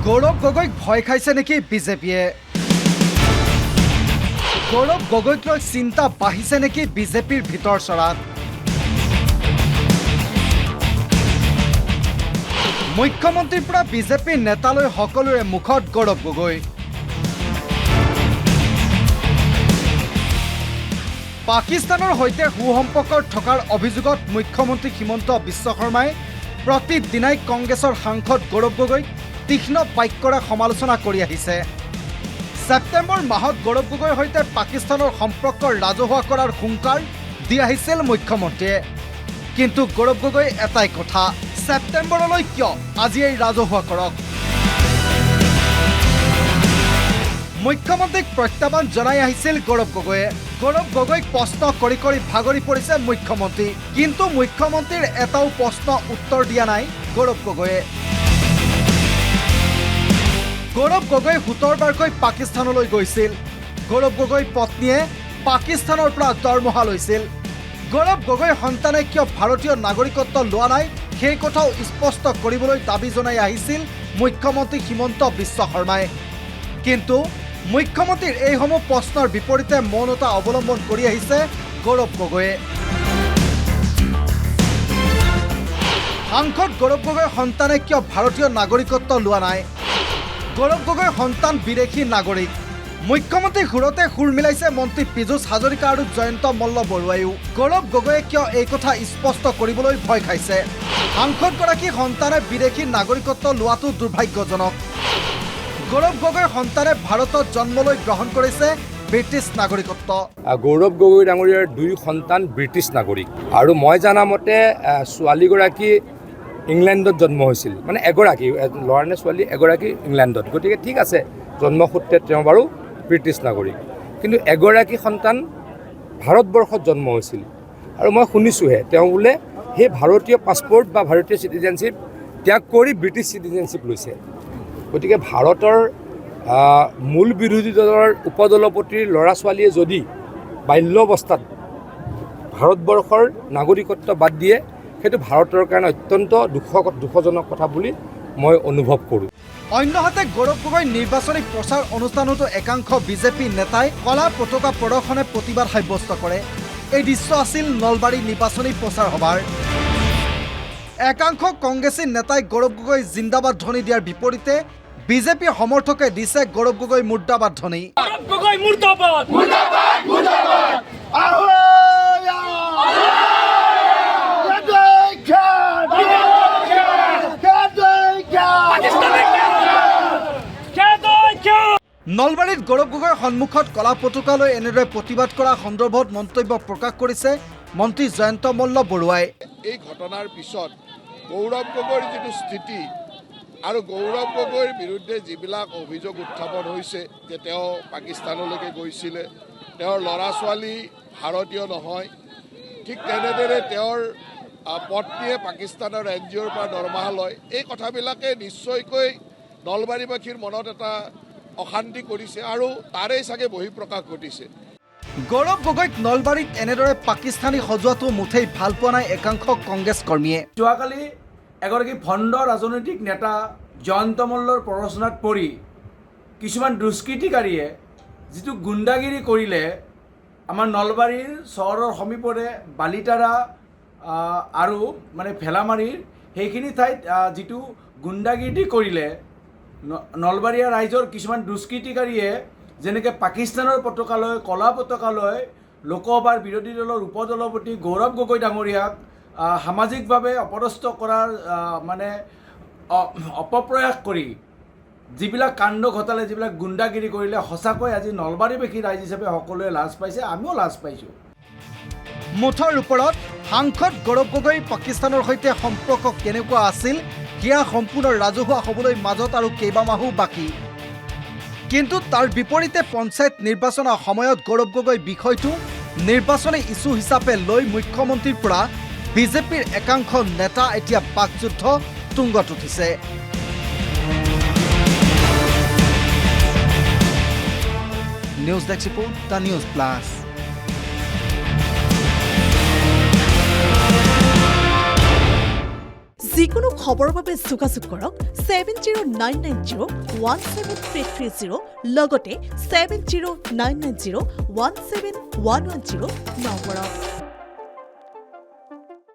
গৌৰৱ গগৈক ভয় খাইছে নেকি বিজেপিয়ে? গৌৰৱ গগৈক লৈ চিন্তা বাঢ়িছে নেকি বিজেপিৰ ভিতৰ চৰাত? মুখ্যমন্ত্ৰীৰ পৰা বিজেপিৰ নেতালৈ সকলোৰে মুখত গৌৰৱ গগৈ। পাকিস্তানৰ সৈতে সুসম্পৰ্ক থকাৰ অভিযোগত মুখ্যমন্ত্ৰী হিমন্ত বিশ্ব শৰ্মাই প্ৰতিদিনাই কংগ্ৰেছৰ সাংসদ গৌৰৱ গগৈক তীক্ষ্ণ বাক্যৰে সমালোচনা কৰি আহিছে। ছেপ্টেম্বৰ মাহত গৌৰৱ গগৈৰ সৈতে পাকিস্তানৰ সম্পৰ্ক ৰাজহুৱা কৰাৰ হুংকাৰ দি আহিছিল মুখ্যমন্ত্ৰীয়ে। কিন্তু গৌৰৱ গগৈ এটাই কথা, ছেপ্টেম্বৰলৈ কিয়, আজি এই ৰাজহুৱা কৰক। মুখ্যমন্ত্ৰীক প্ৰত্যাহ্বান জনাই আহিছিল গৌৰৱ গগৈয়ে। গৌৰৱ গগৈক প্ৰশ্ন কৰি কৰি ভাগৰি পৰিছে মুখ্যমন্ত্ৰী, কিন্তু মুখ্যমন্ত্ৰীৰ এটাও প্ৰশ্ন উত্তৰ দিয়া নাই গৌৰৱ গগৈয়ে। গৌৰৱ গগৈ 17 বাৰকৈ পাকিস্তানলৈ গৈছিল। গৌৰৱ গগৈৰ পত্নীয়ে পাকিস্তানৰ পৰা দৰমহা লৈছিল। গৌৰৱ গগৈৰ সন্তানে কিয় ভাৰতীয় নাগৰিকত্ব লোৱা নাই সেই কথাও স্পষ্ট কৰিবলৈ দাবী জনাই আহিছিল মুখ্যমন্ত্ৰী হিমন্ত বিশ্ব শৰ্মাই। কিন্তু মুখ্যমন্ত্ৰীৰ এইসমূহ প্ৰশ্নৰ বিপৰীতে মৌনতা অৱলম্বন কৰি আহিছে গৌৰৱ গগৈয়ে। সাংসদ গৌৰৱ গগৈৰ সন্তানে কিয় ভাৰতীয় নাগৰিকত্ব লোৱা নাই? গৌৰৱ গগৈৰ সন্তান বিদেশী নাগৰিক। মুখ্যমন্ত্ৰীৰ সুৰতে সুৰ মিলাইছে মন্ত্ৰী পীযুষ হাজৰিকা আৰু জয়ন্ত মল্ল বৰুৱাইও। গৌৰৱ গগৈয়ে কিয় এই কথা স্পষ্ট কৰিবলৈ ভয় খাইছে? সাংসদগৰাকীৰ সন্তানে বিদেশী নাগৰিকত্ব লোৱাটো দুৰ্ভাগ্যজনক। গৌৰৱ গগৈৰ সন্তানে ভাৰতত জন্মলৈ গ্ৰহণ কৰিছে ব্ৰিটিছ নাগৰিকত্ব। গৌৰৱ গগৈ ডাঙৰীয়াৰ 2 সন্তান ব্ৰিটিছ নাগৰিক, আৰু মই জানামতে ছোৱালীগৰাকী ইংলেণ্ডত জন্ম হৈছিল, মানে এগৰাকী ল'ৰা নে ছোৱালী এগৰাকী ইংলেণ্ডত। গতিকে ঠিক আছে, জন্মসূত্ৰে তেওঁ বাৰু ব্ৰিটিছ নাগৰিক, কিন্তু এগৰাকী সন্তান ভাৰতবৰ্ষত জন্ম হৈছিল। আৰু মই শুনিছোঁহে তেওঁ বোলে সেই ভাৰতীয় পাছপৰ্ট বা ভাৰতীয় চিটিজেনশ্বিপ ত্যাগ কৰি ব্ৰিটিছ চিটিজেনশ্বিপ লৈছে। গতিকে ভাৰতৰ মূল বিৰোধী দলৰ উপদলপতিৰ ল'ৰা ছোৱালীয়ে যদি বাল্য অৱস্থাত ভাৰতবৰ্ষৰ নাগৰিকত্ব বাদ দিয়ে, সেইটো ভাৰতৰ কাৰণে অত্যন্ত দুখজনক কথা বুলি মই অনুভৱ কৰোঁ। অন্যহাতে গৌৰৱ গগৈ নিৰ্বাচনী প্ৰচাৰ অনুষ্ঠানতো একাংশ বিজেপি নেতাই কলা পতাকা প্ৰদৰ্শনে প্ৰতিবাদ সাব্যস্ত কৰে। এই দৃশ্য আছিল নলবাৰী নিৰ্বাচনী প্ৰচাৰ সভাৰ। একাংশ কংগ্ৰেছী নেতাই গৌৰৱ গগৈ জিন্দাবাদ ধ্বনি দিয়াৰ বিপৰীতে বিজেপি সমৰ্থকে দিছে গৌৰৱ গগৈ মুৰ্দাবাদ ধ্বনি। নলবাৰীত গৌৰৱ গগৈৰ সন্মুখত কলা পতাকা লৈ এনেদৰে প্ৰতিবাদ কৰা সন্দৰ্ভত মন্তব্য প্ৰকাশ কৰিছে মন্ত্ৰী জয়ন্ত মল্ল বৰুৱাই। এই ঘটনাৰ পিছত গৌৰৱ গগৈৰ যিটো স্থিতি আৰু গৌৰৱ গগৈৰ বিৰুদ্ধে যিবিলাক অভিযোগ উত্থাপন হৈছে যে তেওঁ পাকিস্তানলৈকে গৈছিলে, তেওঁৰ ল'ৰা ছোৱালী ভাৰতীয় নহয়, ঠিক তেনেদৰে তেওঁৰ পত্নীয়ে পাকিস্তানৰ NGOৰ পৰা দৰমহা লয়, এই কথাবিলাকে নিশ্চয়কৈ নলবাৰীবাসীৰ মনত এটা অশান্তি কৰিছে আৰু তাৰেই চাগে বহিঃপ্ৰকাশ ঘটিছে। গৌৰৱ গগৈক নলবাৰীত এনেদৰে পাকিস্তানী সজোৱাটো মুঠেই ভাল পোৱা নাই একাংশ কংগ্ৰেছ কৰ্মীয়ে। যোৱাকালি এগৰাকী ভণ্ড ৰাজনৈতিক নেতা জয়ন্ত মল্লৰ প্ৰৰোচনাত পৰি কিছুমান দুষ্কৃতিকাৰীয়ে যিটো গুণ্ডাগিৰি কৰিলে আমাৰ নলবাৰীৰ চহৰৰ সমীপৰে বালিতাৰা আৰু মানে ভেলামাৰীৰ সেইখিনি ঠাইত যিটো গুণ্ডাগিৰি কৰিলে, নলবাৰীয়া ৰাইজৰ কিছুমান দুষ্কৃতিকাৰীয়ে যেনেকৈ পাকিস্তানৰ পতাকা লৈ কলা পতাকা লৈ লোকসভাৰ বিৰোধী দলৰ উপদলপতি গৌৰৱ গগৈ ডাঙৰীয়াক সামাজিকভাৱে অপদস্থ কৰাৰ মানে অপপ্ৰয়াস কৰি যিবিলাক কাণ্ড ঘটালে, যিবিলাক গুণ্ডাগিৰি কৰিলে, সঁচাকৈ আজি নলবাৰীবাসী ৰাইজ হিচাপে সকলোৱে লাজ পাইছে, আমিও লাজ পাইছোঁ। মুঠৰ ওপৰত সাংসদ গৌৰৱ গগৈ পাকিস্তানৰ সৈতে সম্পৰ্ক কেনেকুৱা আছিল সেয়া সম্পূৰ্ণ ৰাজহুৱা হ'বলৈ মাজত আৰু কেইবামাহো বাকী। কিন্তু তাৰ বিপৰীতে পঞ্চায়ত নিৰ্বাচনৰ সময়ত গৌৰৱ গগৈ বিষয়টো নিৰ্বাচনী ইছ্যু হিচাপে লৈ মুখ্যমন্ত্ৰীৰ পৰা বিজেপিৰ একাংশ নেতা এতিয়া বাকযুদ্ধ তুংগত উঠিছে। News desk report, the news plus. যিকোনো খবৰৰ বাবে যোগাযোগ কৰক 7099017330 লগতে 7099017110 নম্বৰত।